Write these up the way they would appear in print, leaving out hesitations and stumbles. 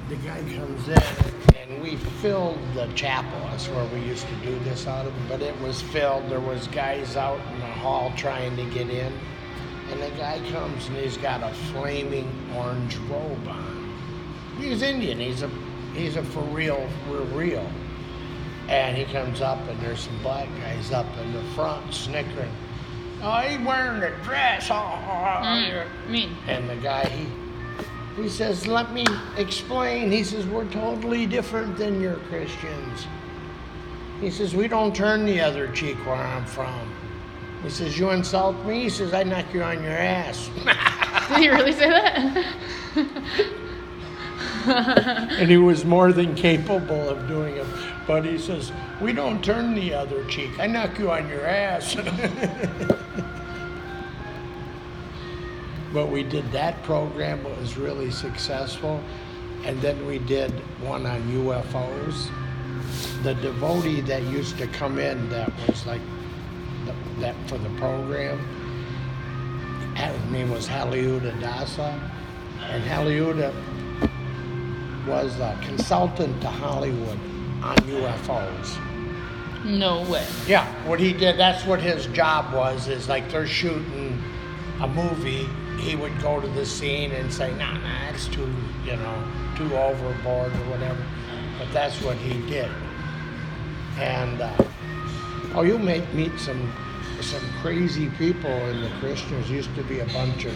the guy comes in, and we filled the chapel. That's where we used to do this out of, but it was filled. There was guys out in the hall trying to get in, and the guy comes and he's got a flaming orange robe on. He's Indian. He's a for real, real. And he comes up, and there's some black guys up in the front snickering. Oh, he's wearing a dress. Me. And the guy, he says, let me explain. He says, we're totally different than your Christians. He says, we don't turn the other cheek where I'm from. He says, you insult me? He says, I knock you on your ass. Did he really say that? And he was more than capable of doing it. But he says, we don't turn the other cheek. I knock you on your ass. But we did that program. It was really successful. And then we did one on UFOs. The devotee that used to come in that was like that for the program, his name was Haliuda Dasa. And Haliuda was a consultant to Hollywood on UFOs. No way. Yeah, what he did, that's what his job was, is like they're shooting a movie, he would go to the scene and say, nah, it's too overboard or whatever. But that's what he did. And, you'll meet some crazy people in the Christians. Used to be a bunch of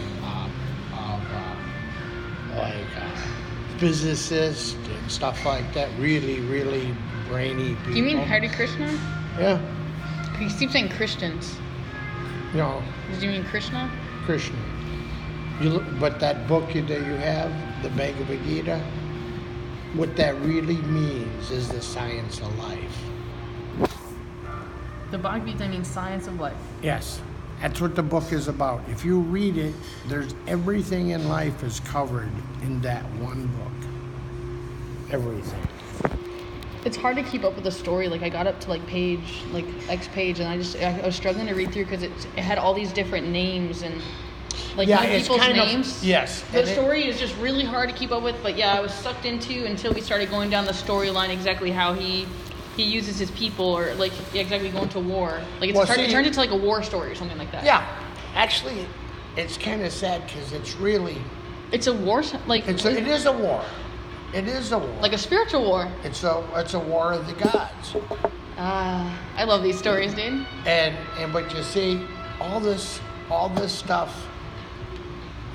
physicists and stuff like that. Really, really brainy people. You mean Hare Krishna? Yeah. You keep saying Christians. No. Did you mean Krishna? Krishna. But that book that you have, the Bhagavad Gita, what that really means is the science of life. The Bhagavad Gita means science of life. Yes. That's what the book is about. If you read it, there's everything in life is covered in that one book. Everything. It's hard to keep up with the story. Like I got up to like X page, and I was struggling to read through because it had all these different names and people's names. Yes. The story is just really hard to keep up with. But yeah, I was sucked into until we started going down the storyline exactly how he uses his people, or exactly going to war. It turned into like a war story or something like that. Yeah, actually, it's kind of sad because it's really. It's a war. It is a war. It is a war. Like a spiritual war. It's a war of the gods. I love these stories, dude. But you see, all this stuff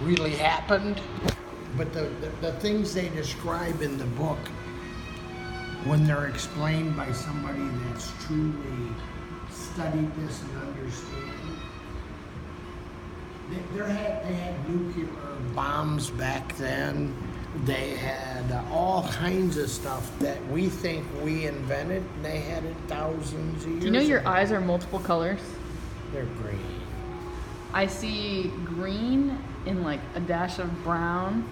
really happened, but the things they describe in the book, when they're explained by somebody that's truly studied this and understand, they had nuclear bombs back then. They had all kinds of stuff that we think we invented. They had it thousands of years ago. Do you know your eyes are multiple colors? They're green. I see green in like a dash of brown,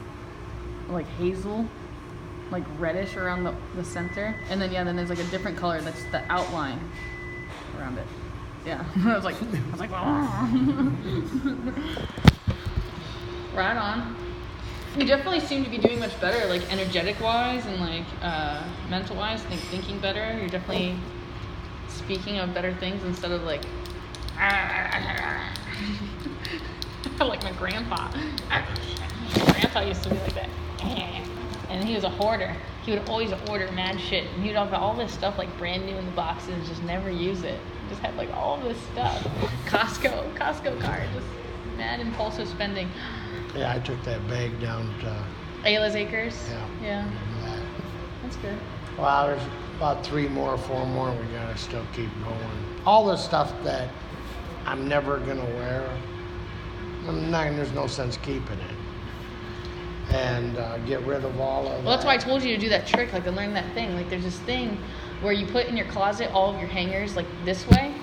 like hazel, like reddish around the center, and then there's like a different color that's the outline around it. Yeah, I was like, right on. You definitely seem to be doing much better, like energetic wise and like mental wise. Thinking better. You're definitely speaking of better things instead of like like my grandpa. My grandpa used to be like that. And he was a hoarder. He would always order mad shit. And he would have all this stuff like brand new in the boxes and just never use it. Just had like all this stuff. Costco card. Just mad impulsive spending. Yeah, I took that bag down to Ayla's Acres? Yeah. That's good. Well, there's about 4 more we gotta still keep going. All the stuff that I'm never gonna wear, there's no sense keeping it. And get rid of all of that. Well, that's why I told you to do that trick, like to learn that thing. Like there's this thing where you put in your closet all of your hangers like this way,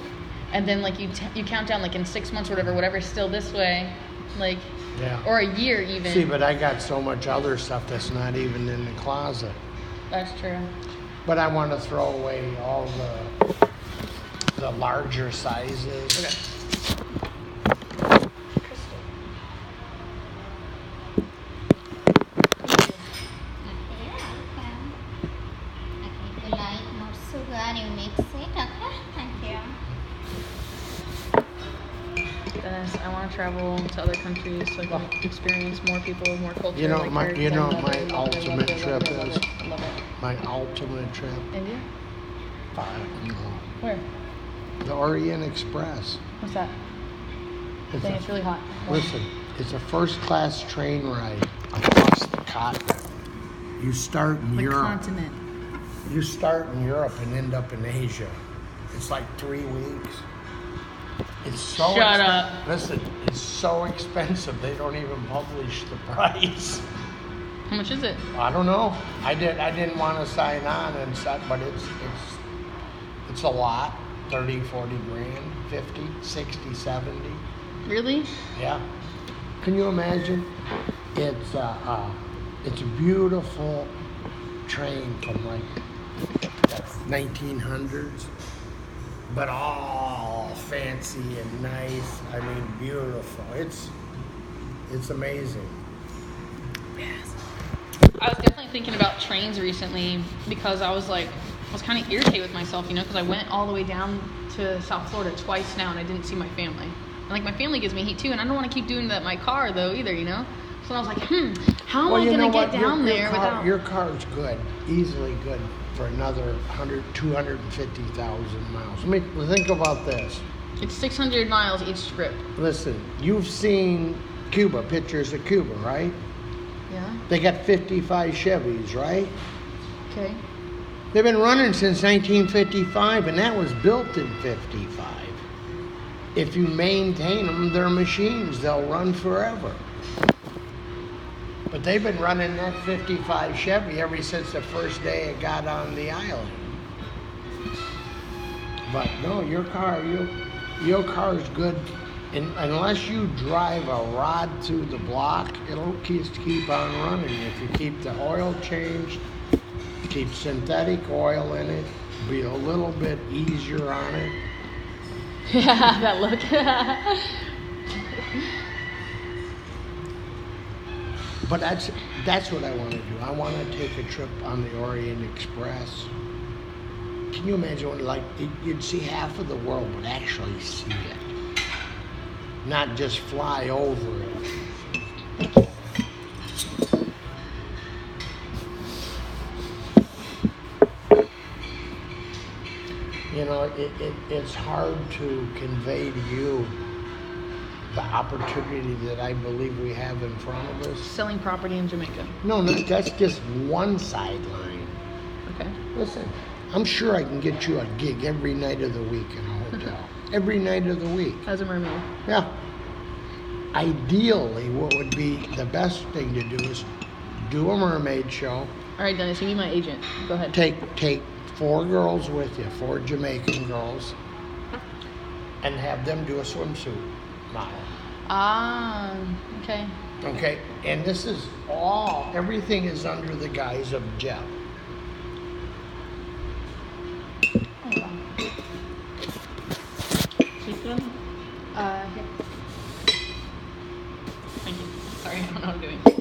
and then like you count down like in 6 months or whatever's still this way, like or a year even. See, but I got so much other stuff that's not even in the closet. That's true. But I want to throw away all the larger sizes. Okay. and you mix it. Okay, thank you. Dennis, I want to travel to other countries so I can experience more people, more culture. You know, like my yours. you I know love my it, love it, ultimate love it, trip love is it, I love it. my ultimate trip. India? No, Where? the Orient Express. What's that? It's Dang, a- it's really hot. Listen, it's a first-class train ride across the continent. You start in The Europe. continent. You start in Europe and end up in Asia. It's like 3 weeks. It's so Shut up. Listen, it's so expensive they don't even publish the price. How much is it? I don't know. I didn't want to sign on and such, but it's a lot. 30, 40 grand, 50, 60, 70. Really? Yeah. Can you imagine? It's a beautiful train from like the 1900s, but all fancy and nice. I mean, beautiful. It's amazing. I was definitely thinking about trains recently because I was kind of irritated with myself, because I went all the way down to South Florida twice now and I didn't see my family. And like my family gives me heat too, and I don't want to keep doing that in my car though either, So I was like, how am I gonna get down there without? Your car's good, easily good for another 250,000 miles. I mean, think about this. It's 600 miles each trip. Listen, you've seen Cuba, pictures of Cuba, right? Yeah. They got 55 Chevys, right? Okay. They've been running since 1955, and that was built in 55. If you maintain them, they're machines. They'll run forever. But they've been running that 55 Chevy ever since the first day it got on the island. But no, your car's good. And unless you drive a rod through the block, it'll keep on running. If you keep the oil changed, keep synthetic oil in it, be a little bit easier on it. Yeah, that look. But that's what I want to do. I want to take a trip on the Orient Express. Can you imagine you'd see half of the world, but actually see it, not just fly over it. It's hard to convey to you the opportunity that I believe we have in front of us. Selling property in Jamaica. No, that's just one sideline. Okay. Listen, I'm sure I can get you a gig every night of the week in a hotel. Every night of the week. As a mermaid. Yeah. Ideally, what would be the best thing to do is do a mermaid show. All right, Dennis, you be my agent. Go ahead. Take 4 girls with you, 4 Jamaican girls, and have them do a swimsuit model. Ah, okay. Okay, and this is everything is under the guise of Jeff. Oh, wow. Keep them? Here. Thank you. Sorry, I don't know what I'm doing. Thank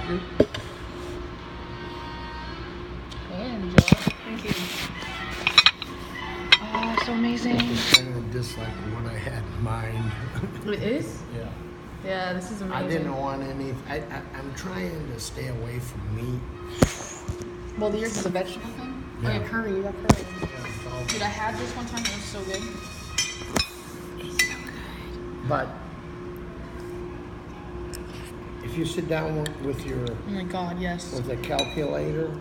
you. Enjoy. Thank you. Oh, so amazing. It's kind of just like what I had in mind. It is? Yeah. Yeah, this is amazing. I didn't want any. I'm trying to stay away from meat. Well, yours is a vegetable thing? Yeah. Oh, yeah, curry. You got curry. Dude, I had this one time. It was so good. It's so good. But if you sit down with your Oh my God, yes. with a calculator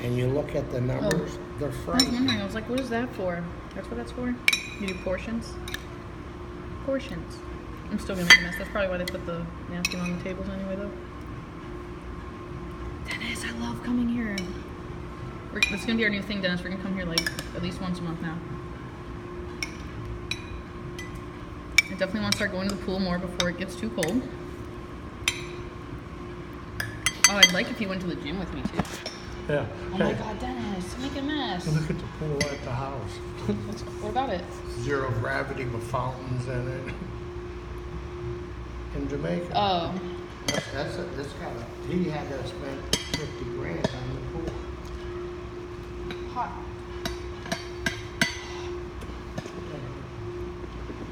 and you look at the numbers, they're I was frightening. wondering. I was like, what is that for? That's what that's for? You do portions? Portions. I'm still gonna make a mess. That's probably why they put the napkin on the tables anyway, though. Dennis, I love coming here. It's gonna be our new thing, Dennis. We're gonna come here like at least once a month now. I definitely want to start going to the pool more before it gets too cold. Oh, I'd like if you went to the gym with me too. Yeah. Oh my God, Dennis, make a mess. Look at the pool at the house. What about it? Zero gravity with fountains in it. In Jamaica. Oh, He had to spend 50 grand on the pool. Hot.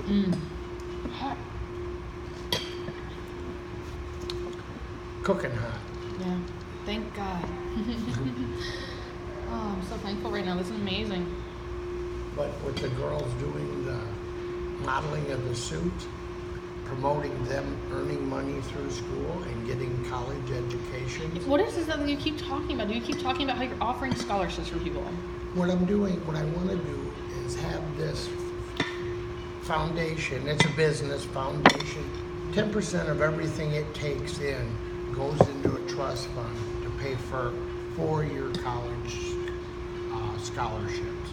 Mmm. Hot. Cooking hot. Yeah. Thank God. Oh, I'm so thankful right now. This is amazing. But with the girls doing the modeling of the suit, promoting them earning money through school and getting college educations. What is this that you keep talking about? Do you keep talking about how you're offering scholarships for people? What I'm doing, what I want to do is have this foundation, it's a business foundation, 10% of everything it takes in goes into a trust fund to pay for 4-year college scholarships.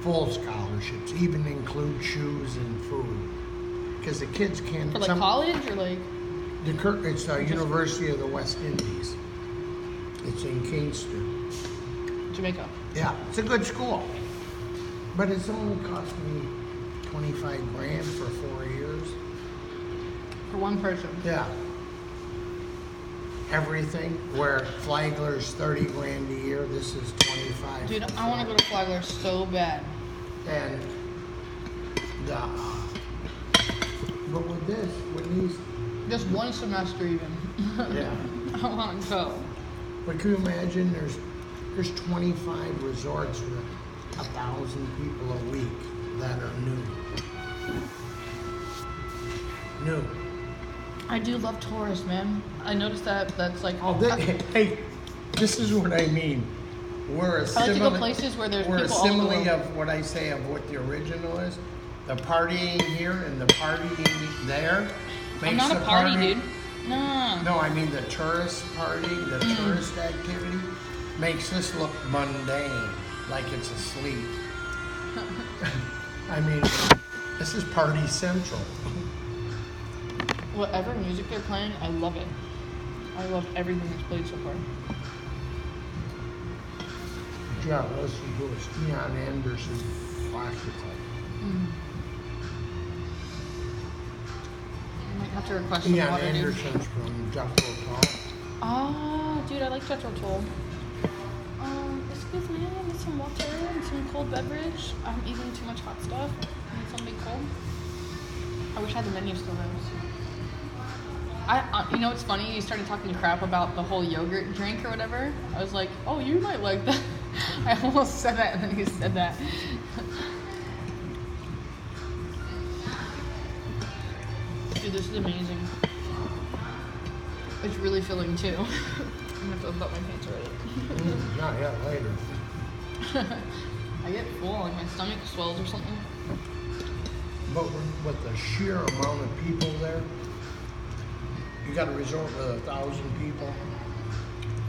Full scholarships, even include shoes and food. Because the kids can't... For like college or like? It's the University of the West Indies. It's in Kingston. Jamaica. Yeah, it's a good school. But it's only cost me 25 grand for 4 years. For one person. Yeah. Everything, where Flagler's 30 grand a year, this is 25. Dude, I want to go to Flagler so bad. And but with this, with these, Just one semester even. yeah. I want to go. But can you imagine there's 25 resorts with 1,000 people a week that are new. I do love tourists, man. I noticed that's like. Hey, this is what I mean. We're a I like to go places where there's we're people a all over the simile world. of what I say of what the original is. The partying here and the partying there makes I'm not the a party, dude. No. No, I mean the tourist party, the tourist activity makes this look mundane, like it's asleep. I mean, this is party central. Whatever music they're playing, I love it. I love everything that's played so far. Yeah, listen to us. Ian Anderson classical. I might have to request some Ian water, dude. Anderson's from Jethro Tull. Oh, dude, I like Jethro Tull. Excuse me, I need some water and some cold beverage. I'm eating too much hot stuff. I need something cold. I wish I had the menu still though. You know what's funny? You started talking crap about the whole yogurt drink or whatever. I was like, oh, you might like that. I almost said that and then you said that. Dude, this is amazing. It's really filling too. I'm gonna have to unbutton my pants already. Not yet, later. I get full, like my stomach swells or something. But with the sheer amount of people there, you got a resort with 1,000 people.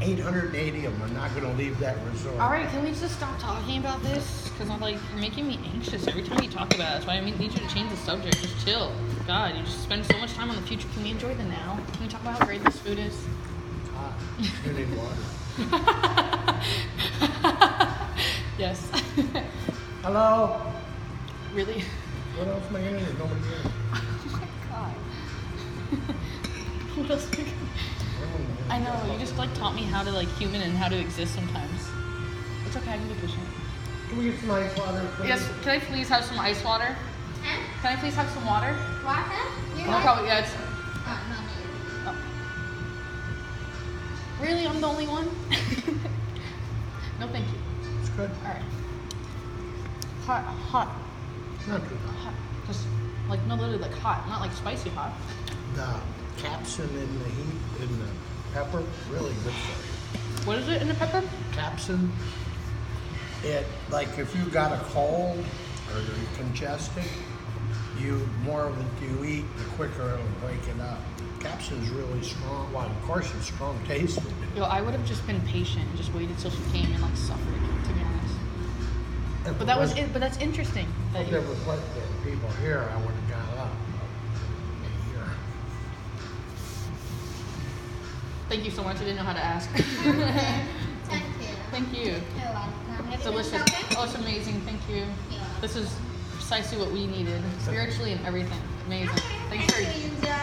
880 of them are not going to leave that resort. All right, can we just stop talking about this? Because I'm like, you're making me anxious every time you talk about it. That's why I need you to change the subject. Just chill. God, you just spend so much time on the future. Can we enjoy the now? Can we talk about how great this food is? It's hot. You need water. Yes. Hello? Really? What else am I hearing? There's nobody here. Oh my God. What else? I know, you just like taught me how to like human and how to exist sometimes. It's okay, I can be patient. Can we get some ice water, please? Yes, can I please have some ice water? Huh? Can I please have some water? Water? You No like? problem, yeah, it's... Oh, no need. Oh. Really? I'm the only one? No, thank you. It's good. Alright. Hot. Not too hot. Hot. Just, like, no, literally, like, hot. Not, like, spicy hot. The capsaicin in the heat, in the pepper, really good for you. What is it in the pepper? Capsaicin, it, like if you got a cold or you're congested, more of it you eat, the quicker it'll break it up. Capsaicin's really strong. Well, of course it's strong tasting. Yo, I would have just been patient and just waited till she came and, like, suffered, to be honest. If But it that was was- it. But that's interesting. That If you, there was what the people here, I would have got up. Here. thank you so much. I didn't know how to ask. Thank you. Thank you. You're welcome. Have It's you been delicious. shopping? Oh, it's amazing. Thank you. Yeah. This is precisely what we needed, spiritually and everything. Amazing. Thanks for. Thank you. Enjoy.